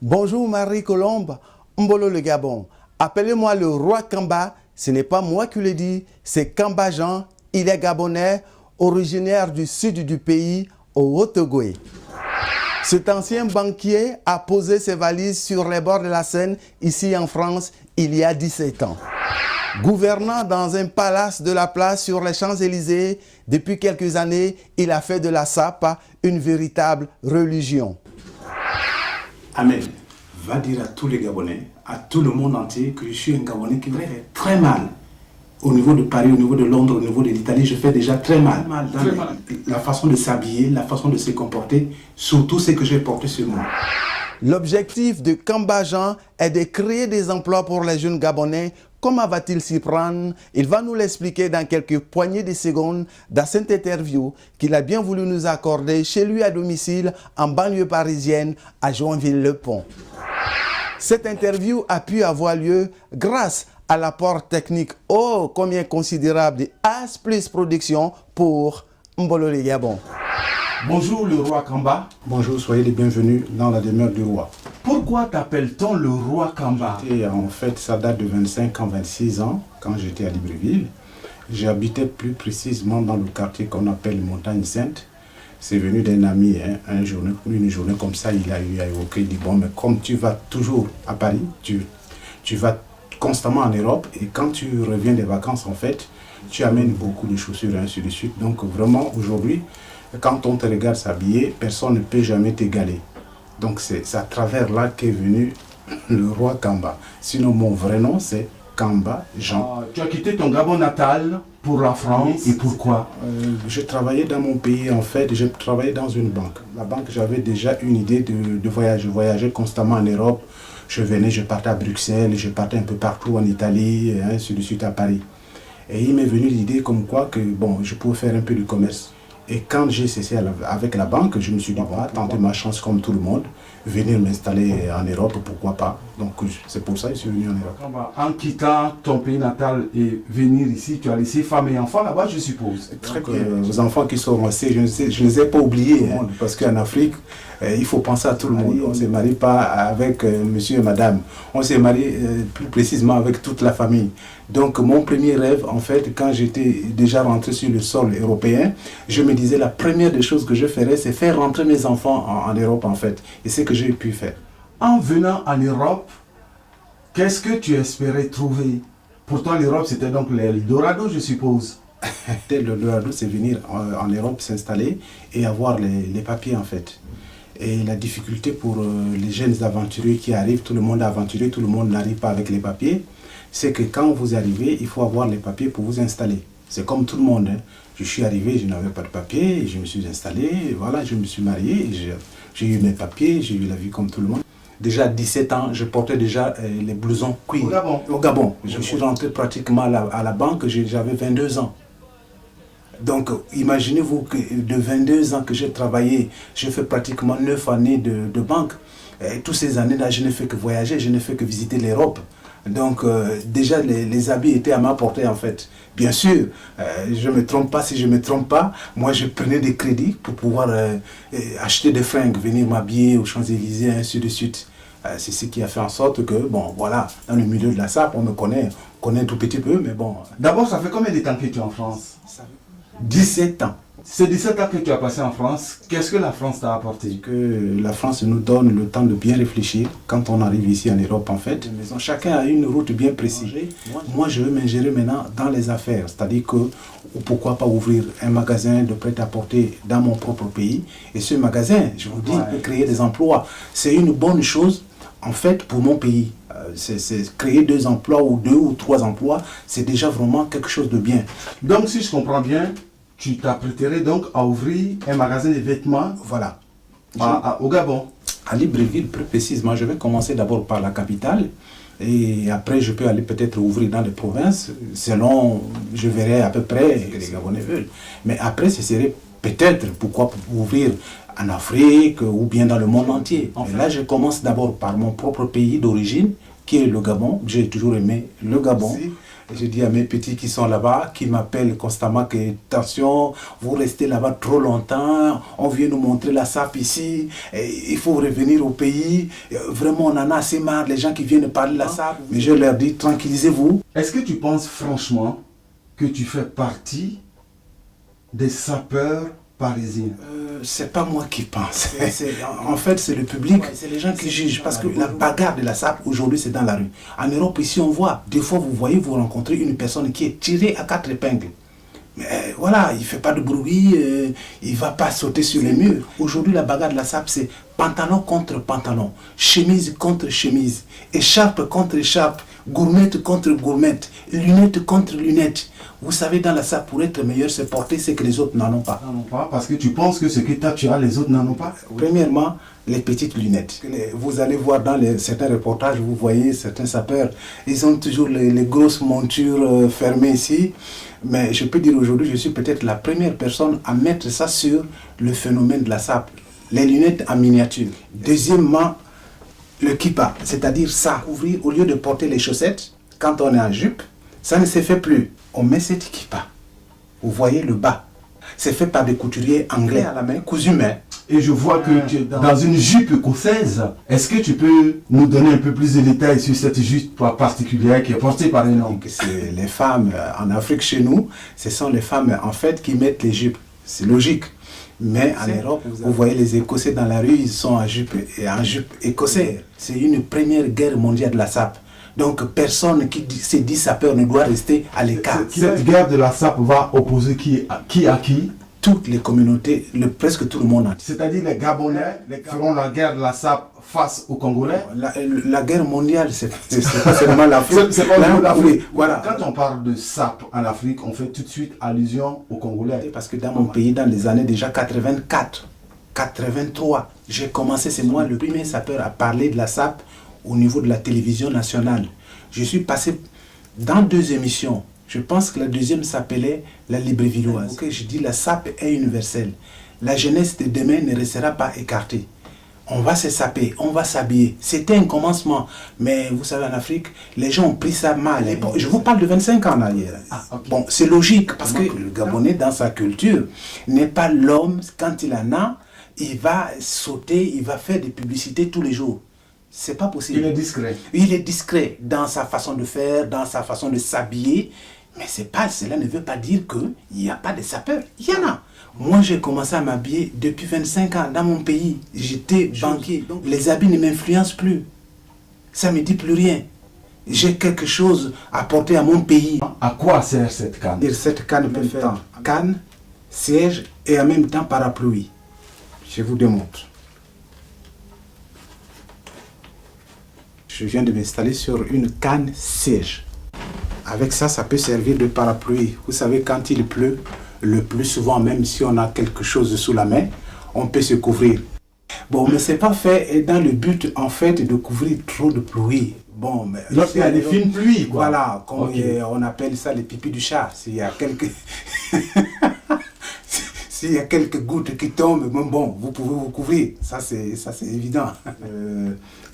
Bonjour Marie-Colombe, Mbolo le Gabon. Appelez-moi le roi Kamba, ce n'est pas moi qui le dis, c'est Kamba Jean, il est gabonais, originaire du sud du pays, au Haut-Ogooué. Cet ancien banquier a posé ses valises sur les bords de la Seine, ici en France, il y a 17 ans. Gouvernant dans un palace de la place sur les Champs-Élysées, depuis quelques années, il a fait de la SAP une véritable religion. Amen. Va dire à tous les Gabonais, à tout le monde entier, que je suis un Gabonais qui fait très mal. Au niveau de Paris, au niveau de Londres, au niveau de l'Italie, je fais déjà très mal. La façon de s'habiller, la façon de se comporter, surtout ce que j'ai porté sur moi. L'objectif de Kamba Jean est de créer des emplois pour les jeunes Gabonais. Comment va-t-il s'y prendre? Il va nous l'expliquer dans quelques poignées de secondes dans cette interview qu'il a bien voulu nous accorder chez lui à domicile en banlieue parisienne à Joinville-le-Pont. Cette interview a pu avoir lieu grâce à l'apport technique oh combien considérable de As Plus Production pour Mbolo le Gabon. Bonjour le roi Kamba. Bonjour, soyez les bienvenus dans la demeure du roi. Pourquoi t'appelle-t-on le roi Kamba? Et en fait, ça date de 25 ans, 26 ans, quand j'étais à Libreville. J'habitais plus précisément dans le quartier qu'on appelle Montagne Sainte. C'est venu d'un ami, hein, une journée comme ça, il a eu à évoquer, il dit, bon, mais comme tu vas toujours à Paris, tu vas constamment en Europe, et quand tu reviens des vacances, en fait, tu amènes beaucoup de chaussures, et ainsi de suite. Donc vraiment, aujourd'hui, quand on te regarde s'habiller, personne ne peut jamais t'égaler. Donc c'est à travers là qu'est venu le roi Kamba. Sinon, mon vrai nom, c'est Kamba Jean. Tu as quitté ton Gabon natal pour la France, oui, et pourquoi? Je travaillais dans mon pays, en fait, je travaillais dans une banque. La banque, j'avais déjà une idée de voyage. Je voyageais constamment en Europe. Je venais, je partais à Bruxelles, je partais un peu partout en Italie, et ainsi de suite à Paris. Et il m'est venu l'idée comme quoi que, bon, je pouvais faire un peu de commerce. Et quand j'ai cessé avec la banque, je me suis dit, voilà, tenter ma chance comme tout le monde, venir m'installer en Europe, pourquoi pas. Donc c'est pour ça que je suis venu en Europe. En quittant ton pays natal et venir ici, tu as laissé femme et enfants là-bas, je suppose. Très bien. Les enfants qui sont restés, je ne les ai pas oubliés, hein, parce qu'en Afrique, il faut penser à tout le monde. On ne se marie pas avec monsieur et madame. On se marie plus précisément avec toute la famille. Donc mon premier rêve, en fait, quand j'étais déjà rentré sur le sol européen, je me disais la première des choses que je ferais, c'est faire rentrer mes enfants en Europe, en fait. Et c'est ce que j'ai pu faire. En venant en Europe, qu'est-ce que tu espérais trouver? Pourtant l'Europe c'était donc l'Eldorado, je suppose. L'Eldorado, c'est venir en Europe, s'installer et avoir les papiers, en fait. Et la difficulté pour les jeunes aventuriers qui arrivent, tout le monde est aventurier, tout le monde n'arrive pas avec les papiers, c'est que quand vous arrivez, il faut avoir les papiers pour vous installer. C'est comme tout le monde. Hein. Je suis arrivé, je n'avais pas de papiers, je me suis installé, et voilà, je me suis marié, j'ai eu mes papiers, j'ai eu la vie comme tout le monde. Déjà à 17 ans, je portais déjà les blousons cuir. Au Gabon. Je suis rentré pratiquement à la banque, j'avais 22 ans. Donc, imaginez-vous que de 22 ans que j'ai travaillé, j'ai fait pratiquement 9 années de banque. Et toutes ces années-là, je n'ai fait que voyager, je n'ai fait que visiter l'Europe. Donc, déjà, les habits étaient à ma portée, en fait. Bien sûr, je ne me trompe pas, si je ne me trompe pas, moi, je prenais des crédits pour pouvoir acheter des fringues, venir m'habiller aux Champs-Élysées, ainsi de suite. C'est ce qui a fait en sorte que, bon, voilà, dans le milieu de la SAP, on me connaît un tout petit peu, mais bon. D'abord, ça fait combien de temps que tu es en France? 17 ans. C'est 17 ans que tu as passé en France. Qu'est-ce que la France t'a apporté? Que la France nous donne le temps de bien réfléchir quand on arrive ici en Europe, en fait. Chacun a une route bien précise. Moi, je veux m'ingérer maintenant dans les affaires. C'est-à-dire que pourquoi pas ouvrir un magasin de prêt-à-porter dans mon propre pays. Et ce magasin, je vous dis, peut créer des emplois. C'est une bonne chose, en fait, pour mon pays. C'est créer 2 emplois ou 2 ou 3 emplois, c'est déjà vraiment quelque chose de bien. Donc, si je comprends bien, tu t'apprêterais donc à ouvrir un magasin de vêtements, voilà, au Gabon. À Libreville, plus précisément. Je vais commencer d'abord par la capitale et après je peux aller peut-être ouvrir dans les provinces, selon, je verrai à peu près ce que les Gabonais veulent. Mais après, ce serait peut-être, pourquoi ouvrir en Afrique ou bien dans le monde entier. Et là, je commence d'abord par mon propre pays d'origine, qui est le Gabon. J'ai toujours aimé le Gabon. Je dis à mes petits qui sont là-bas, qui m'appellent constamment que attention, vous restez là-bas trop longtemps, on vient nous montrer la SAP ici, et il faut revenir au pays. Vraiment, on en a assez marre, les gens qui viennent parler de la SAP. Mais je leur dis, tranquillisez-vous. Est-ce que tu penses franchement que tu fais partie des sapeurs parisiens? C'est pas moi qui pense. En fait, c'est le public, c'est les gens qui jugent. Parce que la bagarre de la SAP, aujourd'hui, c'est dans la rue. En Europe, ici, on voit. Des fois, vous rencontrez une personne qui est tirée à 4 épingles. Mais voilà, il ne fait pas de bruit, il ne va pas sauter sur les murs. Aujourd'hui, la bagarre de la SAP, c'est pantalon contre pantalon, chemise contre chemise, écharpe contre écharpe, gourmette contre gourmette, lunette contre lunette. Vous savez, dans la SAP, pour être meilleur, c'est porter ce que les autres n'en ont pas. Parce que tu penses que ce que toi tu as, les autres n'en ont pas? Premièrement, les petites lunettes. Vous allez voir dans certains reportages, vous voyez certains sapeurs, ils ont toujours les grosses montures fermées ici. Mais je peux dire aujourd'hui, je suis peut-être la première personne à mettre ça sur le phénomène de la SAP. Les lunettes en miniature. Deuxièmement, le kippa, c'est-à-dire ça, couvrir au lieu de porter les chaussettes, quand on est en jupe, ça ne se fait plus. On met cette kippa. Vous voyez le bas. C'est fait par des couturiers anglais à la main, cousu main. Et je vois que tu es dans une jupe écossaise. Est-ce que tu peux nous donner un peu plus de détails sur cette jupe particulière qui est portée par un homme? C'est les femmes en Afrique chez nous, ce sont les femmes en fait qui mettent les jupes. C'est logique. Mais en Europe, vous voyez les Écossais dans la rue, ils sont en jupe écossaise. C'est une première guerre mondiale de la SAP. Donc personne qui se dit sapeur ne doit rester à l'écart. Cette guerre de la SAP va opposer qui à qui? Toutes les communautés, presque tout le monde. C'est-à-dire les Gabonais feront la guerre de la SAP face aux Congolais? La guerre mondiale, c'est pas seulement l'Afrique. C'est pas l'Afrique. Voilà. Quand on parle de SAP en Afrique, on fait tout de suite allusion aux Congolais. Parce que dans mon pays, dans les années déjà 84, 83, j'ai commencé, c'est moi le premier sapeur à parler de la SAP au niveau de la télévision nationale. Je suis passé dans 2 émissions. Je pense que la deuxième s'appelait La Librevilloise. Okay, je dis la SAP est universelle. La jeunesse de demain ne restera pas écartée. On va se saper, on va s'habiller. C'était un commencement. Mais vous savez, en Afrique, les gens ont pris ça mal. Je vous parle de 25 ans en arrière. Okay. Bon, c'est logique parce que le Gabonais, dans sa culture, n'est pas l'homme, quand il en a, il va sauter, il va faire des publicités tous les jours. C'est pas possible. Il est discret. Il est discret dans sa façon de faire, dans sa façon de s'habiller. Mais cela ne veut pas dire qu'il n'y a pas de sapeurs. Il y en a. Moi, j'ai commencé à m'habiller depuis 25 ans dans mon pays. J'étais banquier. Donc, les habits ne m'influencent plus. Ça ne me dit plus rien. J'ai quelque chose à porter à mon pays. À quoi sert cette canne? Cette canne peut faire canne, siège et en même temps parapluie. Je vous démontre. Je viens de m'installer sur une canne siège. Avec ça, ça peut servir de parapluie. Vous savez, quand il pleut, le plus souvent, même si on a quelque chose sous la main, on peut se couvrir. Bon, mais c'est pas fait dans le but, en fait, de couvrir trop de pluie. Bon, mais lorsqu'il y a des fines pluies, quoi. Voilà, comme on appelle ça les pipis du chat. S'il y a quelques... S'il y a quelques gouttes qui tombent, bon, vous pouvez vous couvrir. Ça, c'est évident.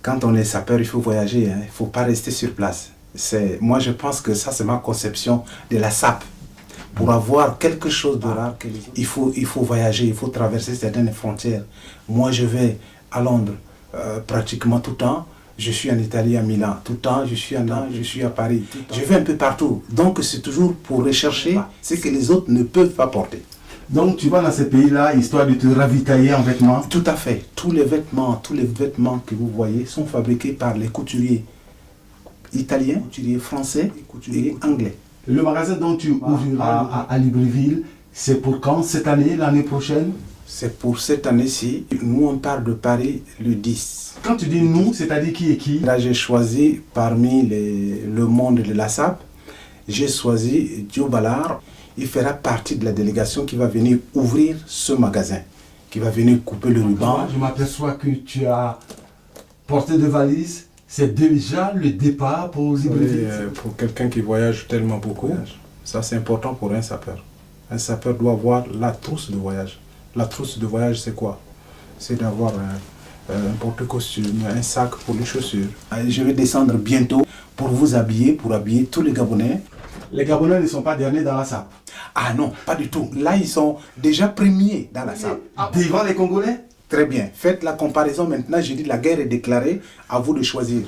Quand on est sapeur, il faut voyager. Il ne faut pas rester sur place. Moi, je pense que ça, c'est ma conception de la SAP. Pour avoir quelque chose de rare, il faut voyager, il faut traverser certaines frontières. Moi, je vais à Londres pratiquement tout le temps. Je suis en Italie, à Milan. Tout le temps, je suis à Paris. Je vais un peu partout. Donc, c'est toujours pour rechercher ce que les autres ne peuvent pas porter. Donc tu vas dans ces pays-là, histoire de te ravitailler en vêtements? Tout à fait. Tous les vêtements que vous voyez sont fabriqués par les couturiers italiens, couturiers français et couturiers anglais. Le magasin dont tu ouvriras à Libreville, c'est pour quand? Cette année, l'année prochaine? C'est pour cette année-ci. Nous, on part de Paris le 10. Quand tu dis nous, c'est-à-dire qui et qui? Là, j'ai choisi parmi le monde de la SAP, j'ai choisi Joe Ballard. Il fera partie de la délégation qui va venir ouvrir ce magasin, qui va venir couper le ruban. Je m'aperçois que tu as porté de valises. C'est déjà le départ pour Libreville. Pour quelqu'un qui voyage tellement beaucoup, ça c'est important pour un sapeur. Un sapeur doit avoir la trousse de voyage. La trousse de voyage, c'est quoi? C'est d'avoir un porte-costume, un sac pour les chaussures. Je vais descendre bientôt pour vous habiller, pour habiller tous les Gabonais. Les Gabonais ne sont pas derniers dans la SAP. Ah non, pas du tout. Là, ils sont déjà premiers dans la SAP. Devant les Congolais? Très bien. Faites la comparaison maintenant. J'ai dit la guerre est déclarée. À vous de choisir.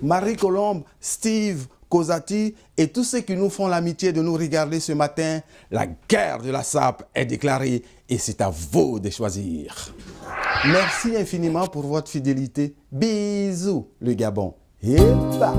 Marie Colombe, Steve, Kozati et tous ceux qui nous font l'amitié de nous regarder ce matin, la guerre de la SAP est déclarée et c'est à vous de choisir. Merci infiniment pour votre fidélité. Bisous le Gabon. Et bah.